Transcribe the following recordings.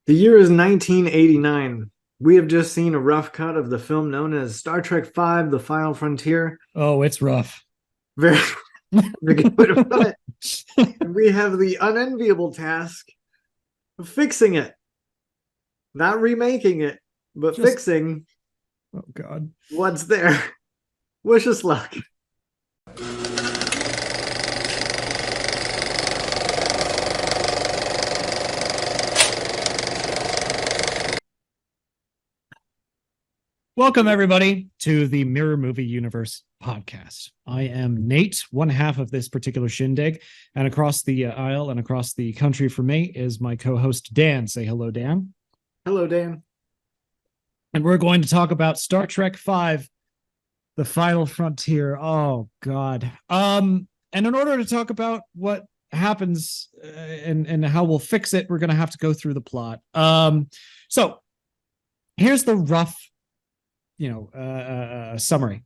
The year is 1989. We have just seen a rough cut of the film known as Star Trek V: The Final Frontier. Oh, it's rough. Very, very good way to put it. And we have the unenviable task of fixing it. Not remaking it, but Just, fixing oh God. what's there. Wish us luck. Welcome, everybody, to the Mirror Movie Universe podcast. I am Nate, one half of this particular shindig, and across the aisle and across the country from me is my co-host, Dan. Say hello, Dan. Hello, Dan. And we're going to talk about Star Trek V: The Final Frontier. Oh, God. And in order to talk about what happens and how we'll fix it, we're going to have to go through the plot. So here's the rough summary.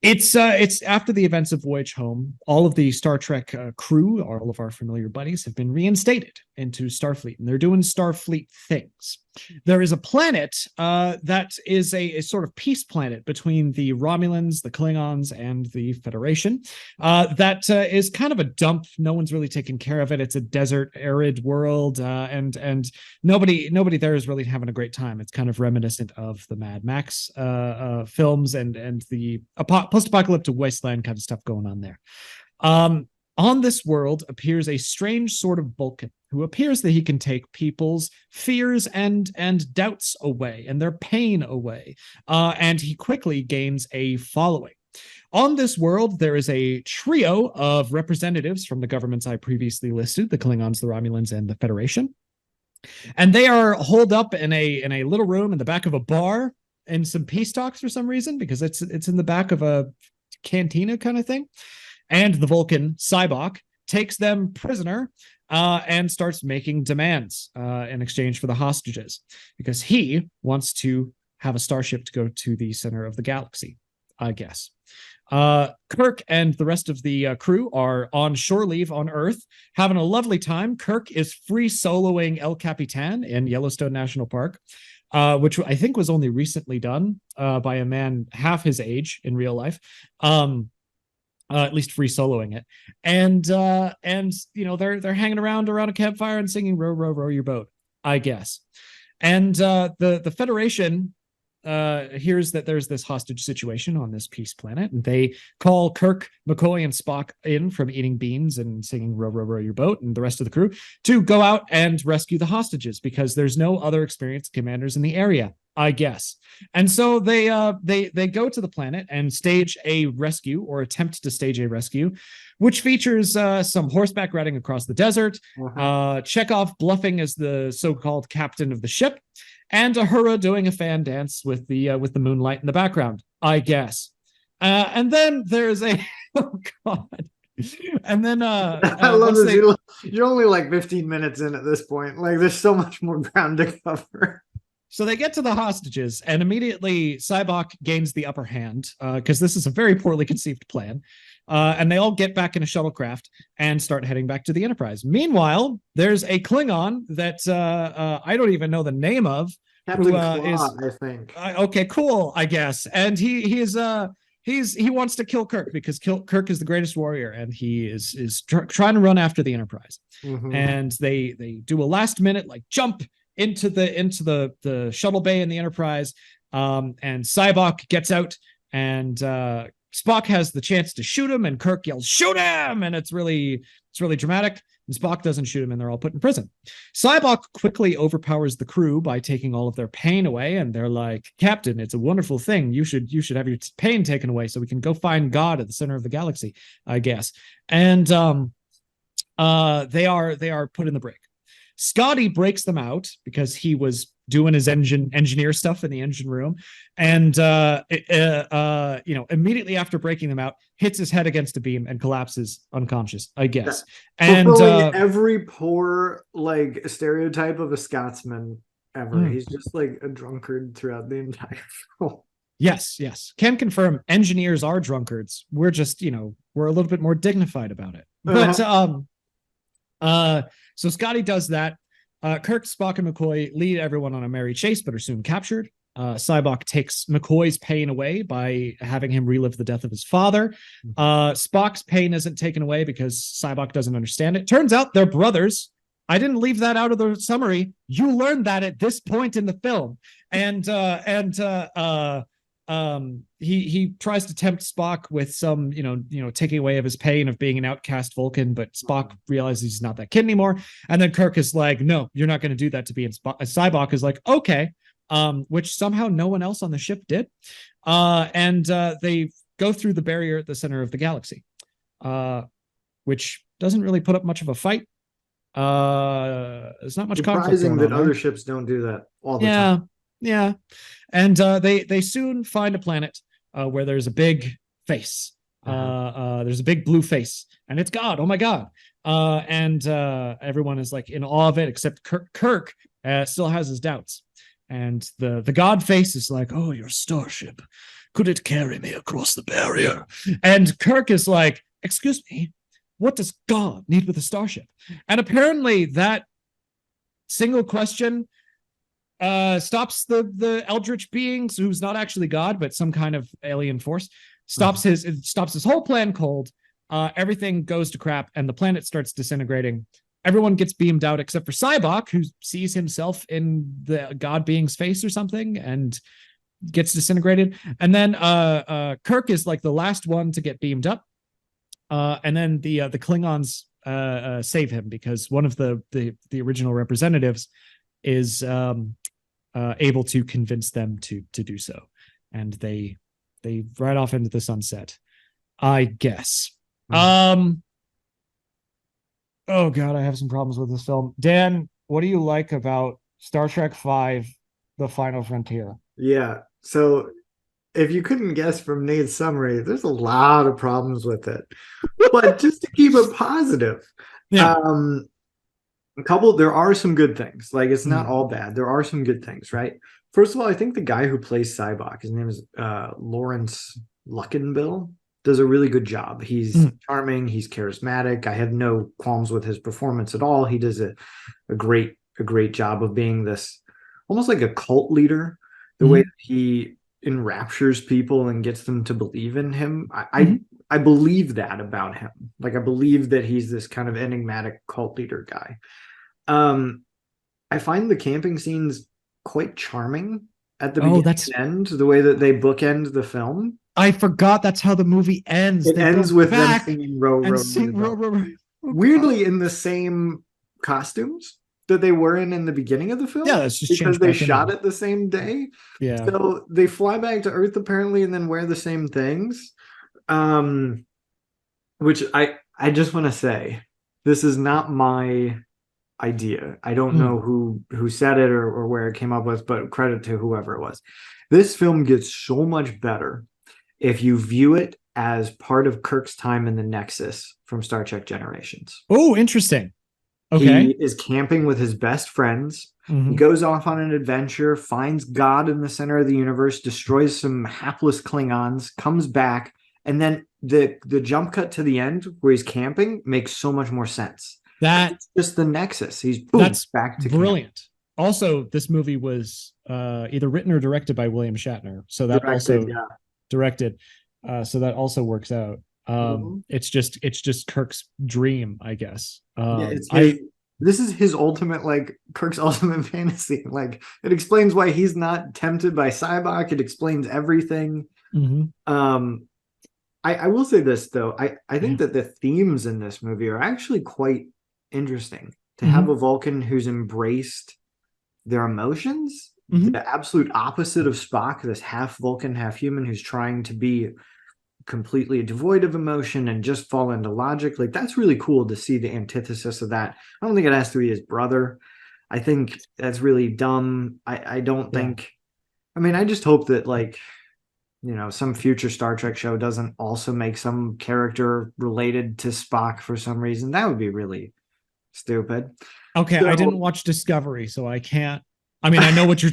It's after the events of Voyage Home. All of the Star Trek crew, all of our familiar buddies, have been reinstated into Starfleet, and they're doing Starfleet things. There is a planet that is a sort of peace planet between the Romulans, the Klingons, and the Federation. That is kind of a dump. No one's really taking care of it. It's a desert, arid world, and nobody there is really having a great time. It's kind of reminiscent of the Mad Max films and the post-apocalyptic wasteland kind of stuff going on there. On this world appears a strange sort of Vulcan who appears that he can take people's fears and doubts away and their pain away. And he quickly gains a following. On this world, there is a trio of representatives from the governments I previously listed, the Klingons, the Romulans, and the Federation. And they are holed up in a little room in the back of a bar in some peace talks for some reason, because it's in the back of a cantina kind of thing. And the Vulcan, Sybok, takes them prisoner and starts making demands in exchange for the hostages, because he wants to have a starship to go to the center of the galaxy, I guess. Kirk and the rest of the crew are on shore leave on Earth, having a lovely time. Kirk is free soloing El Capitan in Yellowstone National Park, which I think was only recently done by a man half his age in real life. At least free soloing it, and they're hanging around a campfire and singing "Row, row, row your boat," I guess. And the Federation hears that there's this hostage situation on this peace planet, and they call Kirk, McCoy, and Spock in from eating beans and singing "Row, row, row your boat," and the rest of the crew to go out and rescue the hostages, because there's no other experienced commanders in the area, I guess. And so they go to the planet and stage a rescue, or attempt to stage a rescue, which features some horseback riding across the desert, Chekhov bluffing as the so-called captain of the ship, and Uhura doing a fan dance with the moonlight in the background, I guess. And then there's a oh god. And then I love this. You're only like 15 minutes in at this point. Like, there's so much more ground to cover. So they get to the hostages, and immediately Sybok gains the upper hand, because this is a very poorly conceived plan. And they all get back in a shuttlecraft and start heading back to the Enterprise. Meanwhile, there's a Klingon that I don't even know the name of. Captain Claw, I think. Okay, cool, I guess. And he wants to kill Kirk, because Kirk is the greatest warrior, and he is trying to run after the Enterprise. And they do a last minute jump into the shuttle bay in the Enterprise, and Sybok gets out, and Spock has the chance to shoot him, and Kirk yells, "Shoot him!" And it's really dramatic. And Spock doesn't shoot him, and they're all put in prison. Sybok quickly overpowers the crew by taking all of their pain away, and they're like, "Captain, it's a wonderful thing. You should have your pain taken away so we can go find God at the center of the galaxy, I guess." And they are put in the brig. Scotty breaks them out because he was doing his engineer stuff in the engine room, and immediately after breaking them out, hits his head against a beam and collapses unconscious, I guess. And every poor stereotype of a Scotsman ever. He's just like a drunkard throughout the entire film. Yes, can confirm engineers are drunkards. We're just we're a little bit more dignified about it. But so Scotty does that. Kirk, Spock, and McCoy lead everyone on a merry chase, but are soon captured. Sybok takes McCoy's pain away by having him relive the death of his father. Spock's pain isn't taken away because Sybok doesn't understand it. Turns out they're brothers. I didn't leave that out of the summary. You learned that at this point in the film. And he tries to tempt Spock with some, taking away of his pain of being an outcast Vulcan, but Spock realizes he's not that kid anymore. And then Kirk is like, no, you're not going to do that to me. And Sybok is like, okay. Which somehow no one else on the ship did. And they go through the barrier at the center of the galaxy, which doesn't really put up much of a fight. There's not much conflict Surprising going that on other there. ships don't do that all the time. Yeah. And they soon find a planet where there's a big face. There's a big blue face, and it's God. Oh my God. And everyone is like in awe of it, except Kirk still has his doubts. And the God face is like, oh, your starship. Could it carry me across the barrier? And Kirk is like, excuse me, what does God need with a starship? And apparently that single question stops the eldritch beings, who's not actually God, but some kind of alien force, stops his whole plan cold. Everything goes to crap, and the planet starts disintegrating. Everyone gets beamed out except for Sybok, who sees himself in the God being's face or something and gets disintegrated. And then Kirk is like the last one to get beamed up. And then the Klingons save him because one of the original representatives is able to convince them to do so. And they ride off into the sunset, I guess. Oh God, I have some problems with this film. Dan, what do you like about Star Trek V, The Final Frontier? Yeah. So if you couldn't guess from Nate's summary, there's a lot of problems with it. But just to keep it positive, there are some good things. Like, it's not all bad. There are some good things, right? First of all, I think the guy who plays Sybok, his name is Laurence Luckinbill, does a really good job. He's charming, he's charismatic. I have no qualms with his performance at all. He does a great job of being this almost like a cult leader, the way that he enraptures people and gets them to believe in him. I believe that about him. Like, I believe that he's this kind of enigmatic cult leader guy. I find the camping scenes quite charming at the beginning and end, the way that they bookend the film. I forgot that's how the movie ends. It ends with them singing row, row. Weirdly in the same costumes that they were in the beginning of the film. Yeah, it's just because they shot it the same day. Yeah. So they fly back to Earth apparently and then wear the same things. Which I just want to say, this is not my idea. I don't know who said it or where it came up with, but credit to whoever it was. This film gets so much better if you view it as part of Kirk's time in the Nexus from Star Trek Generations. Oh, interesting. Okay. He is camping with his best friends. He goes off on an adventure, finds God in the center of the universe, destroys some hapless Klingons, comes back, and then the jump cut to the end where he's camping makes so much more sense. That's just the Nexus. He's that's back to brilliant. Camp. Also, this movie was either written or directed by William Shatner, so that directed. So that also works out. It's just Kirk's dream, I guess. This is his ultimate, like, Kirk's ultimate fantasy. Like, it explains why he's not tempted by Sybok. It explains everything. I will say this though. I think that the themes in this movie are actually quite interesting. To have a Vulcan who's embraced their emotions, the absolute opposite of Spock, this half Vulcan, half human who's trying to be completely devoid of emotion and just fall into logic. Like, that's really cool to see the antithesis of that. I don't think it has to be his brother. I think that's really dumb. I don't think, I mean, I just hope that, like, some future Star Trek show doesn't also make some character related to Spock for some reason. That would be really stupid. Okay, so, I didn't watch Discovery, so I can't. I mean, I know what you're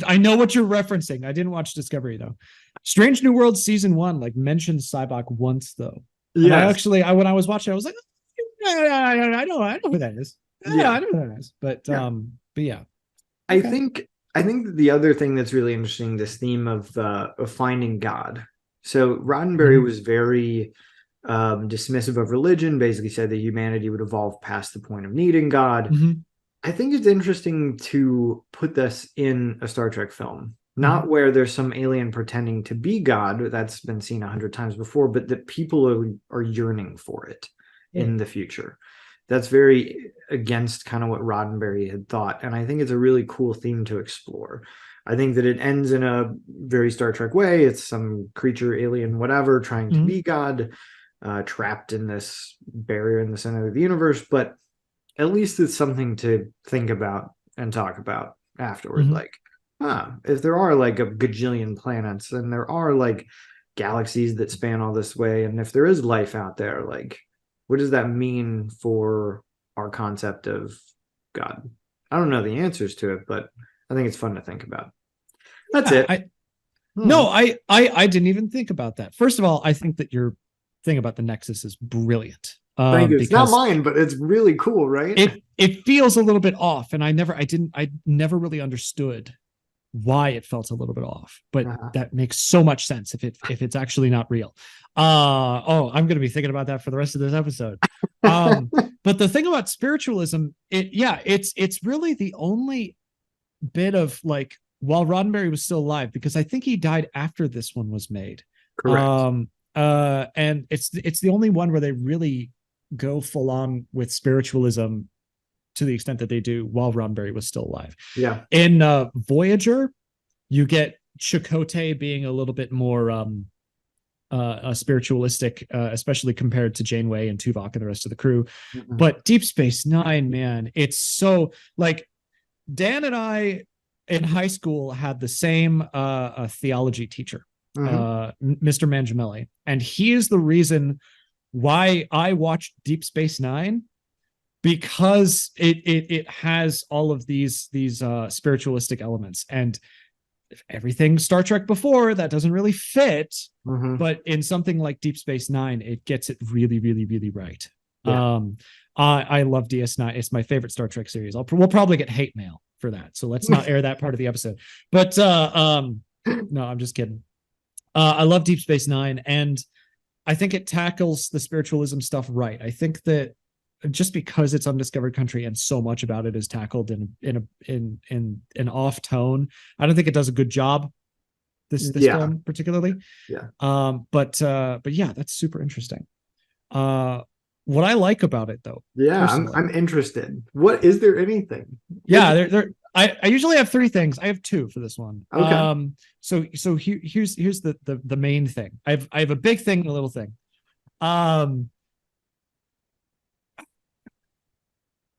referencing. I didn't watch Discovery though. Strange New Worlds season 1 like mentioned Sybok once though. Yeah. When I was watching, I was like, I know who that is. Yeah, I know who that is. But But yeah. I Okay. think I think the other thing that's really interesting, this theme I think the other thing that's really interesting, this theme of finding God. So Roddenberry Mhm. was very dismissive of religion, basically said that humanity would evolve past the point of needing God. Mhm. I think it's interesting to put this in a Star Trek film, not Mhm. where there's some alien pretending to be God, that's been seen 100 times before, but that people are yearning for it Yeah. in the future. That's very against kind of what Roddenberry had thought. And I think it's a really cool theme to explore. I think that it ends in a very Star Trek way. It's some creature, alien, whatever, trying to Mhm. be God, trapped in this barrier in the center of the universe. But at least it's something to think about and talk about afterward. Mhm. Like, if there are like a gajillion planets and there are like galaxies that span all this way, and if there is life out there, like, what does that mean for our concept of God? I don't know the answers to it, but I think it's fun to think about. That's Yeah, it. I Hmm. no, I didn't even think about that. First of all, I think that your thing about the Nexus is brilliant. Thank you. It's not Because mine, but it's really cool, right? it feels a little bit off, and I never really understood why it felt a little bit off, but Uh-huh. that makes so much sense if it's actually not real. Oh, I'm going to be thinking about that for the rest of this episode. um but the thing about spiritualism, it's really the only bit of like, while Roddenberry was still alive, because I think he died after this one was made. Correct. And it's the only one where they really go full on with spiritualism to the extent that they do while Roddenberry was still alive. Yeah. In Voyager, you get Chakotay being a little bit more spiritualistic, especially compared to Janeway and Tuvok and the rest of the crew. Mhm. But Deep Space Nine, man, it's so like, Dan and I in high school had the same theology teacher, Mhm. Mr. Mangiamelli, and he is the reason why I watched Deep Space Nine, because it has all of these spiritualistic elements, and everything Star Trek before that doesn't really fit, Mhm. but in something like Deep Space Nine, it gets it really, really, really right. Yeah. I love DS9. It's my favorite Star Trek series. We'll probably get hate mail for that, so let's not air that part of the episode. But no, I'm just kidding. I love Deep Space Nine, and I think it tackles the spiritualism stuff right. I think that just because it's undiscovered country and so much about it is tackled in an off tone, I don't think it does a good job, this Yeah. film particularly. Yeah. But yeah, that's super interesting. Uh, what I like about it though, Yeah, personally, I'm interested. What is there anything? Is yeah, I usually have three things. I have two for this one. okay. Here's the main thing. I have a big thing and a little thing. Um,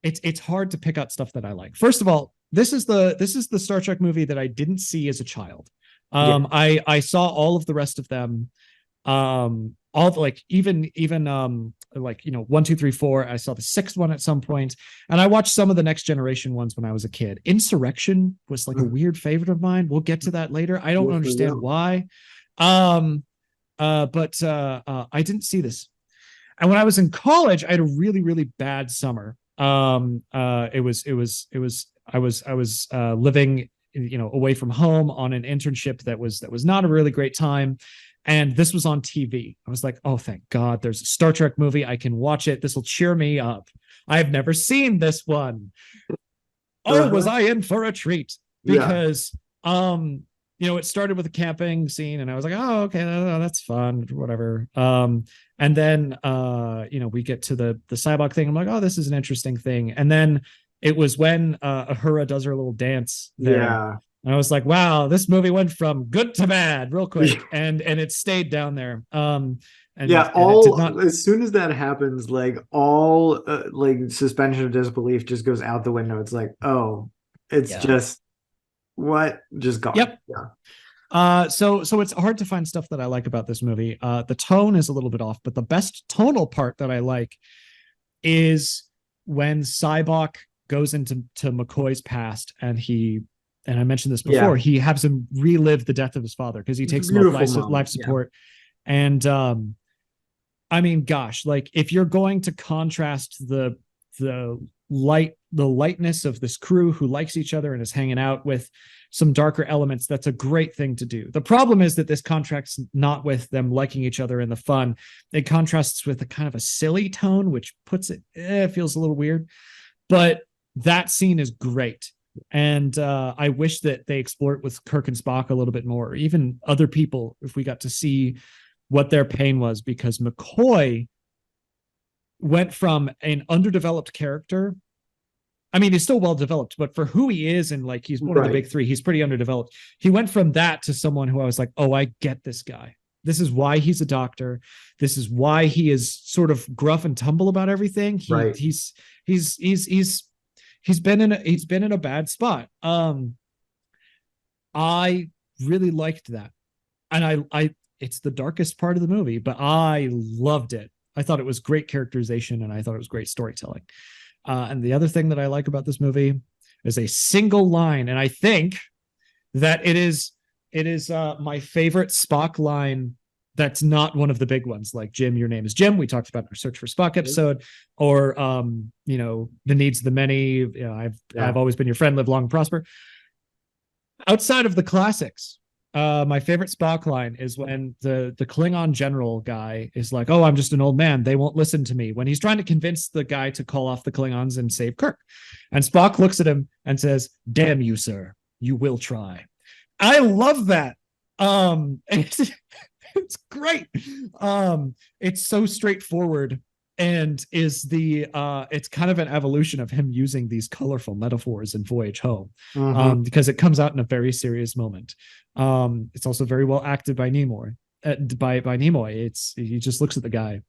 it's hard to pick out stuff that I like. First of all, this is the Star Trek movie that I didn't see as a child. Yeah. I saw all of the rest of them. All the, like, even like, 1, 2, 3, 4. I saw the sixth one at some point, and I watched some of the Next Generation ones when I was a kid. Insurrection was like a Mm, weird favorite of mine. We'll get to that later. I don't yes, we understand will. why. Um, but I didn't see this. And when I was in college, I had a really, really bad summer. I was living, away from home on an internship that was not a really great time. And this was on TV. I was like, oh, thank God, there's a Star Trek movie. I can watch it. This will cheer me up. I've never seen this one. Oh, was Uh-huh. I in for a treat? Yeah. Because it started with a camping scene, and I was like, oh, okay, that's fun, whatever. And then we get to the Sybok thing. I'm like, oh, this is an interesting thing. And then it was when Ahura does her little dance there. Yeah. And I was like, wow, this movie went from good to bad real Yeah. quick, and it stayed down there. And Yeah, it did not. all as soon as that happens, like all like suspension of disbelief just goes out the window. It's like, oh, it's Yeah. just what just gone. Yep. Yeah. So it's hard to find stuff that I like about this movie. The tone is a little bit off, but the best tonal part that I like is when Sybok goes into McCoy's past, and I mentioned this before, Yeah. he has him relive the death of his father because he It's a takes him off beautiful life moment. Yeah. support. And I mean, gosh, like, if you're going to contrast the lightness of this crew who likes each other and is hanging out with some darker elements. That's a great thing to do. The problem is that this contrasts not with them liking each other and the fun. It contrasts with a kind of a silly tone, which puts it feels a little weird. But that scene is great. And I wish that they explore it with Kirk and Spock a little bit more, or even other people, if we got to see what their pain was, because McCoy went from an underdeveloped character. I mean, he's still well developed, but for who he is, and like he's one of the big three, he's pretty underdeveloped. He went from that to someone who I was like, oh, I get this guy. This is why he's a doctor. This is why he is sort of gruff and tumble about everything. He's been in a bad spot. I really liked that, and I it's the darkest part of the movie, but I loved it. I thought it was great characterization, and I thought it was great storytelling. And the other thing that I like about this movie is a single line, and I think that it is my favorite Spock line. That's not one of the big ones, like Jim, your name is Jim. We talked about our Search for Spock episode, or the needs of the many. I've always been your friend. Live long and prosper. Outside of the classics, my favorite Spock line is when the Klingon general guy is like, "Oh, I'm just an old man. They won't listen to me." When he's trying to convince the guy to call off the Klingons and save Kirk, and Spock looks at him and says, "Damn you, sir. You will try." I love that. It's great. It's so straightforward, and is it's kind of an evolution of him using these colorful metaphors in Voyage Home, because it comes out in a very serious moment. It's also very well acted by Nimoy. He just looks at the guy,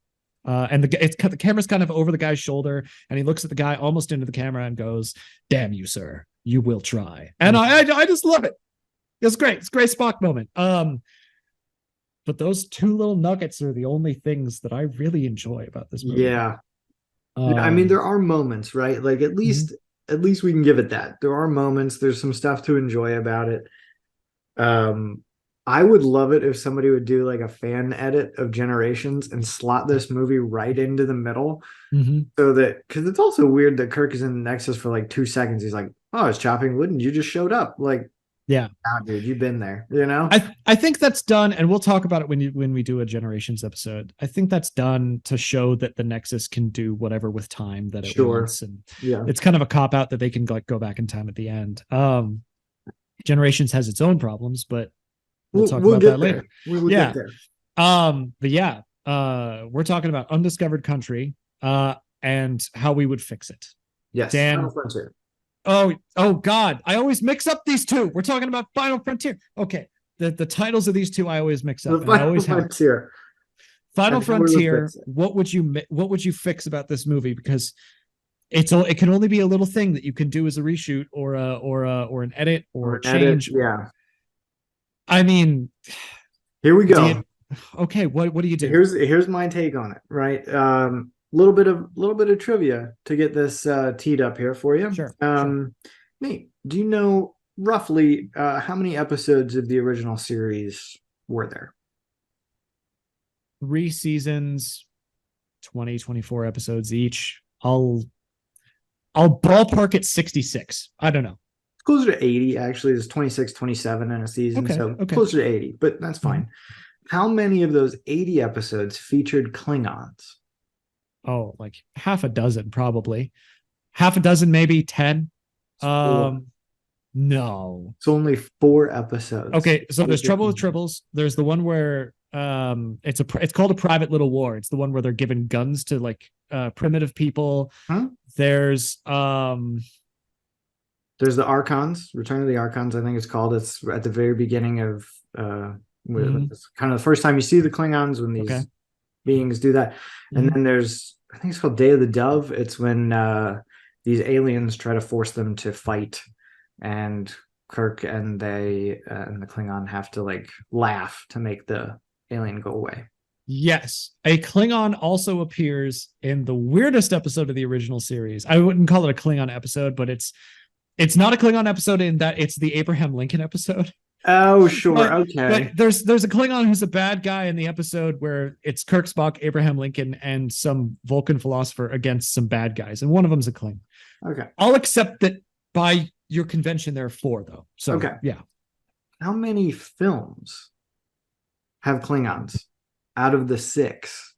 and the camera's kind of over the guy's shoulder, and he looks at the guy almost into the camera and goes, "Damn you, sir, you will try." And I just love it. It's great. It's a great Spock moment. But those two little nuggets are the only things that I really enjoy about this movie. Yeah. I mean, there are moments, right? Like at least we can give it that. There are moments, there's some stuff to enjoy about it. I would love it if somebody would do like a fan edit of Generations and slot this movie right into the middle. So that, because it's also weird that Kirk is in the Nexus for like 2 seconds. He's like, "Oh, I was chopping wood and you just showed up." Like, yeah, dude, you've been there, you know? I think that's done, and we'll talk about it when we do a Generations episode. I think that's done to show that the Nexus can do whatever with time that it wants, and it's kind of a cop out that they can like go back in time at the end. Generations has its own problems, but we'll talk about that later. We'll get there. But yeah, we're talking about Undiscovered Country, and how we would fix it. Yes, Dan. Final Frontier. Oh God, I always mix up these two. We're talking about Final Frontier. Okay, the titles of these two I always mix up. Final Frontier. Final Frontier. What would you fix about this movie? Because it can only be a little thing that you can do as a reshoot or an edit or a change. Yeah. I mean, here we go. Okay, what do you do? Here's my take on it. Right. Little bit of trivia to get this teed up here for you. Sure. Nate, do you know roughly how many episodes of the original series were there? 3 seasons, 24 episodes each. I'll ballpark at 66. I don't know. It's closer to 80, actually. There's 26, 27 in a season, closer to 80, but that's fine. How many of those 80 episodes featured Klingons? Oh, like half a dozen, probably. Half a dozen, maybe 10. No. It's only 4 episodes. Okay, so there's Trouble with Tribbles. There's the one where it's called A Private Little War. It's the one where they're giving guns to like primitive people. Huh? There's the Archons, Return of the Archons, I think it's called. It's at the very beginning of it's kind of the first time you see the Klingons when these beings do that. And then there's, I think it's called Day of the Dove. It's when these aliens try to force them to fight, and Kirk and the Klingon have to like laugh to make the alien go away. Yes. A Klingon also appears in the weirdest episode of the original series. I wouldn't call it a Klingon episode, but it's not a Klingon episode in that it's the Abraham Lincoln episode. Oh, sure. But Okay. there's a Klingon who's a bad guy in the episode where it's Kirk, Spock, Abraham Lincoln, and some Vulcan philosopher against some bad guys, and one of them's a Klingon. Okay. I'll accept that by your convention there are 4 though. So Okay. yeah. How many films have Klingons out of the 6?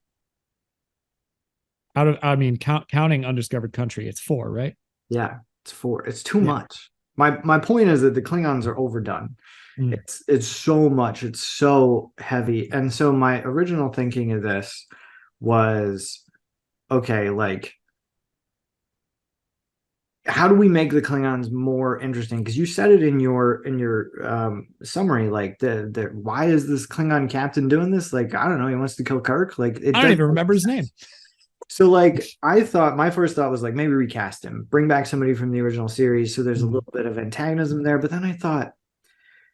Out of, I mean, counting Undiscovered Country, it's 4, right? Yeah, it's 4. It's too much. My point is that the Klingons are overdone. Mm. It's so much. It's so heavy. And so my original thinking of this was, okay, like, how do we make the Klingons more interesting? Because you said it in your summary, like the why is this Klingon captain doing this? Like, I don't know, he wants to kill Kirk. Like, it I don't even remember his name. So, like, I thought my first thought was like maybe recast him, bring back somebody from the original series, so there's a little bit of antagonism there. But then I thought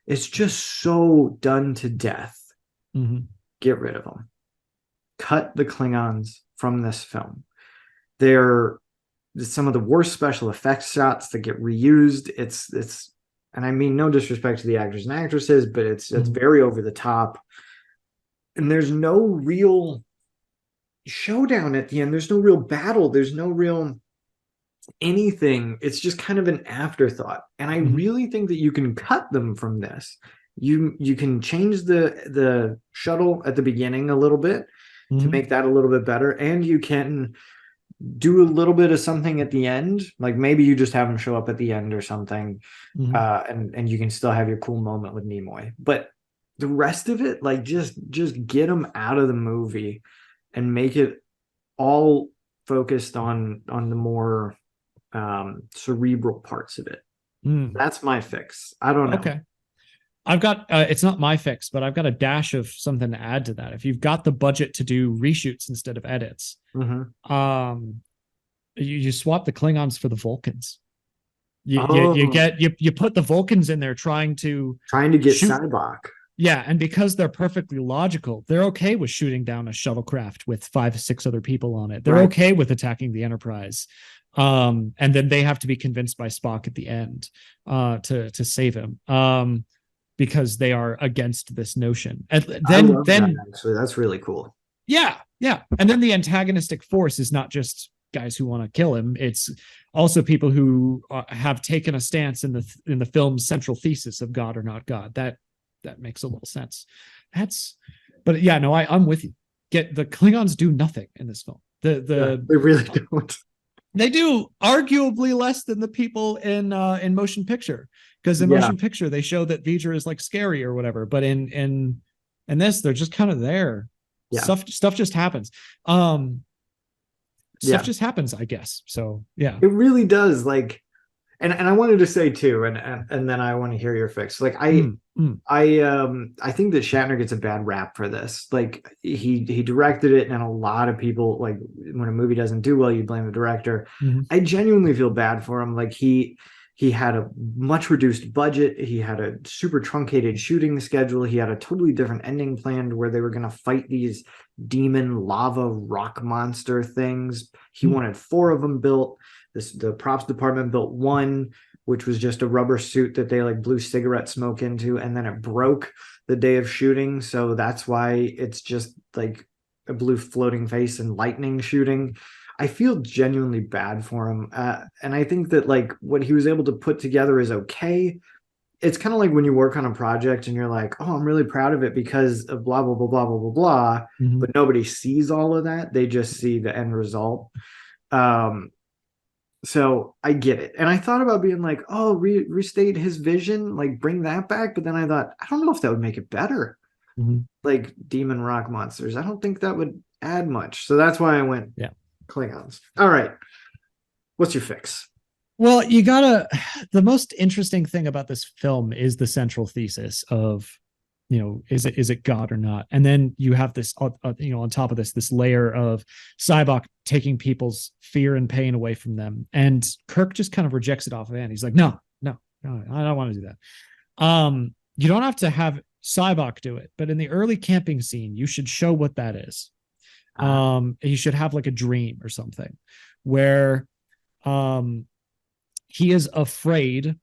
it's just so done to death. Get rid of them. Cut the Klingons from this film. They're some of the worst special effects shots that get reused. It's and I mean no disrespect to the actors and actresses, but it's very over the top. And there's no real showdown at the end. There's no real battle. There's no real anything. It's just kind of an afterthought. And I really think that you can cut them from this. You can change the shuttle at the beginning a little bit to make that a little bit better, and you can do a little bit of something at the end, like maybe you just have them show up at the end or something, and you can still have your cool moment with Nimoy. But the rest of it, like, just get them out of the movie and make it all focused on the more cerebral parts of it. That's my fix. I don't know. Okay. I've got it's not my fix, but I've got a dash of something to add to that. If you've got the budget to do reshoots instead of edits, you swap the Klingons for the Vulcans. You put the Vulcans in there trying to get Sybok. Yeah, and because they're perfectly logical, they're okay with shooting down a shuttlecraft with 5-6 other people on it. They're okay with attacking the Enterprise. And then they have to be convinced by Spock at the end to save him. Because they are against this notion. And then that, actually, that's really cool. Yeah. And then the antagonistic force is not just guys who want to kill him. It's also people who have taken a stance in the film's central thesis of God or not God. That makes a little sense. But yeah, no, I'm with you. Get the Klingons do nothing in this film. They really don't. They do arguably less than the people in motion picture, because in motion picture they show that V'ger is like scary or whatever, but in this they're just kind of there. Stuff just happens. Stuff just happens, I guess. So yeah, it really does. Like, and I wanted to say too, and then I want to hear your fix. Like, I think that Shatner gets a bad rap for this. Like, he directed it, and a lot of people, like, when a movie doesn't do well, you blame the director. I genuinely feel bad for him. Like, he had a much reduced budget. He had a super truncated shooting schedule. He had a totally different ending planned where they were going to fight these demon lava rock monster things. He wanted 4 of them built. The props department built 1, which was just a rubber suit that they like blew cigarette smoke into, and then it broke the day of shooting. So that's why it's just like a blue floating face and lightning shooting. I feel genuinely bad for him. And I think that, like, what he was able to put together is okay. It's kind of like when you work on a project and you're like, oh, I'm really proud of it because of blah, blah, blah, blah, blah, blah, blah. But nobody sees all of that. They just see the end result. So I get it. And I thought about being like, oh, restate his vision, like bring that back. But then I thought, I don't know if that would make it better. Like demon rock monsters. I don't think that would add much. So that's why I went Klingons. All right. What's your fix? Well, the most interesting thing about this film is the central thesis of, is it God or not? And then you have this, on top of this layer of Sybok taking people's fear and pain away from them. And Kirk just kind of rejects it off of hand. He's like, no, I don't want to do that. You don't have to have Sybok do it, but in the early camping scene, you should show what that is. You should have like a dream or something where he is afraid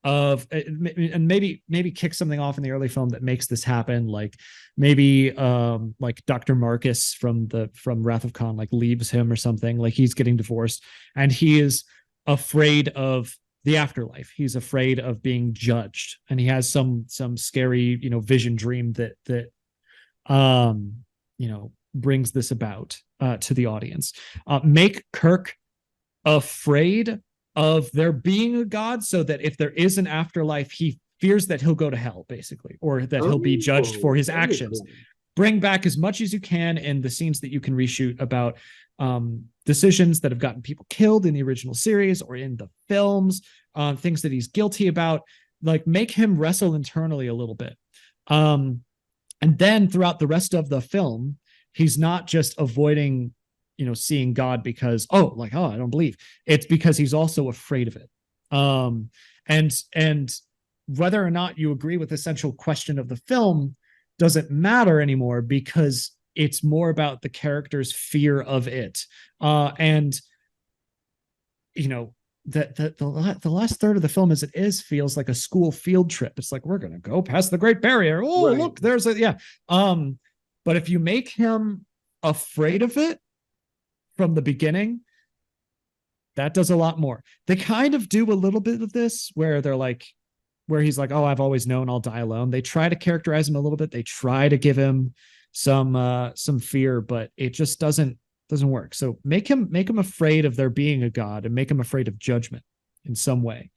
of, and maybe kick something off in the early film that makes this happen, like maybe like Dr. Marcus from Wrath of Khan like leaves him or something, like he's getting divorced and he is afraid of the afterlife. He's afraid of being judged, and he has some scary, vision dream that brings this about to the audience. Make Kirk afraid of there being a god, so that if there is an afterlife, he fears that he'll go to hell, basically, or that he'll be judged for his actions. Cool. Bring back as much as you can in the scenes that you can reshoot about decisions that have gotten people killed in the original series or in the films, things that he's guilty about. Like, make him wrestle internally a little bit. And then throughout the rest of the film, he's not just avoiding seeing God because, I don't believe. It's because he's also afraid of it. And whether or not you agree with the central question of the film doesn't matter anymore, because it's more about the character's fear of it. And the last third of the film, as it is, feels like a school field trip. It's like, we're going to go past the Great Barrier. Oh, right. Look, there's but if you make him afraid of it from the beginning, that does a lot more. They kind of do a little bit of this where he's like, oh, I've always known I'll die alone. They try to characterize him a little bit. They try to give him some fear, but it just doesn't work. So make him afraid of there being a god, and make him afraid of judgment in some way.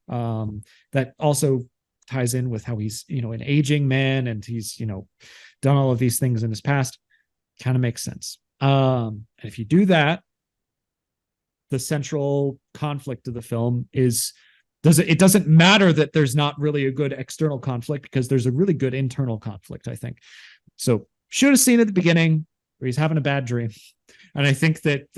That also ties in with how he's, an aging man, and he's, done all of these things in his past. Kind of makes sense. And if you do that, the central conflict of the film it doesn't matter that there's not really a good external conflict, because there's a really good internal conflict, I think. So should have seen at the beginning where he's having a bad dream. And I think that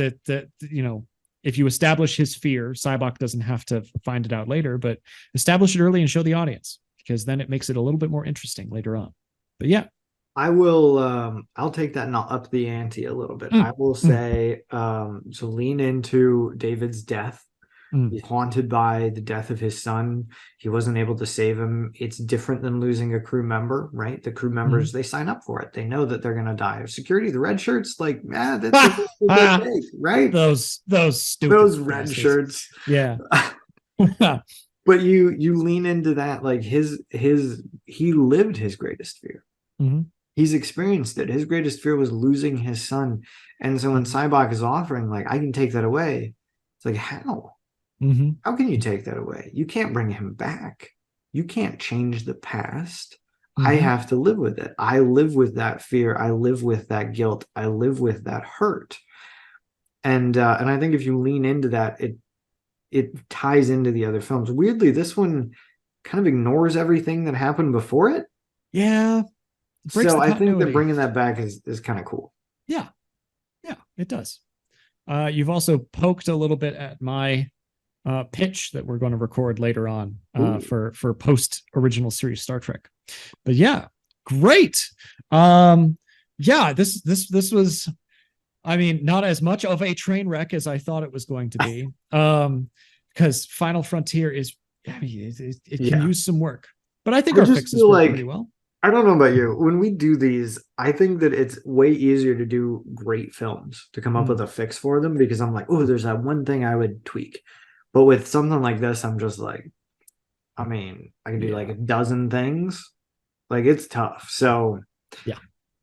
if you establish his fear, Sybok doesn't have to find it out later, but establish it early and show the audience, because then it makes it a little bit more interesting later on. But yeah. I will I'll take that and I'll up the ante a little bit. I will say so lean into David's death. He's haunted by the death of his son. He wasn't able to save him. It's different than losing a crew member, right? The crew members, they sign up for it. They know that they're going to die. Security, the red shirts, like, that's okay, right? Those stupid red shirts. Yeah. But you lean into that, like he lived his greatest fear. He's experienced it. His greatest fear was losing his son. And so when Sybok is offering, like, I can take that away, it's like, how? How can you take that away? You can't bring him back. You can't change the past. I have to live with it. I live with that fear. I live with that guilt. I live with that hurt. And I think if you lean into that, it ties into the other films. Weirdly, this one kind of ignores everything that happened before it. Yeah. So I think that bringing that back is kind of cool. Yeah, it does. You've also poked a little bit at my pitch that we're going to record later on for post original series Star Trek. But yeah, great. This was, I mean, not as much of a train wreck as I thought it was going to be. Because Final Frontier is, it can use some work, but I think our fixes work pretty well. I don't know about you. When we do these, I think that it's way easier to do great films, to come up with a fix for them, because I'm like, oh, there's that one thing I would tweak. But with something like this, I'm just like, I mean, I can do like a dozen things. Like, it's tough. So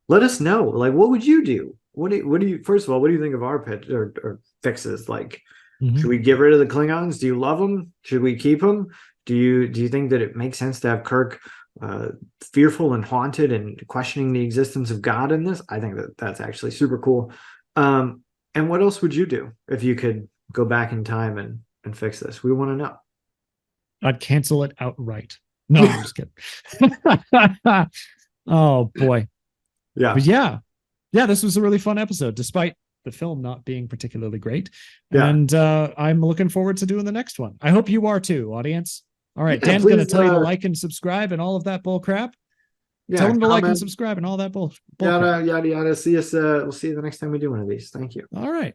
let us know. Like, what would you do? What do you, first of all, what do you think of our pitch or fixes? Like, should we get rid of the Klingons? Do you love them? Should we keep them? Do you think that it makes sense to have Kirk fearful and haunted and questioning the existence of God in this? I think that's actually super cool. And what else would you do if you could go back in time and fix this? We want to know. I'd cancel it outright. No, I'm just kidding. Oh boy. Yeah. But yeah, this was a really fun episode, despite the film not being particularly great. And I'm looking forward to doing the next one. I hope you are too, audience. All right, Dan's going to tell you to like and subscribe and all of that bull crap. Tell him to like and subscribe and all that bull yada, yada, yada. See us. We'll see you the next time we do one of these. Thank you. All right.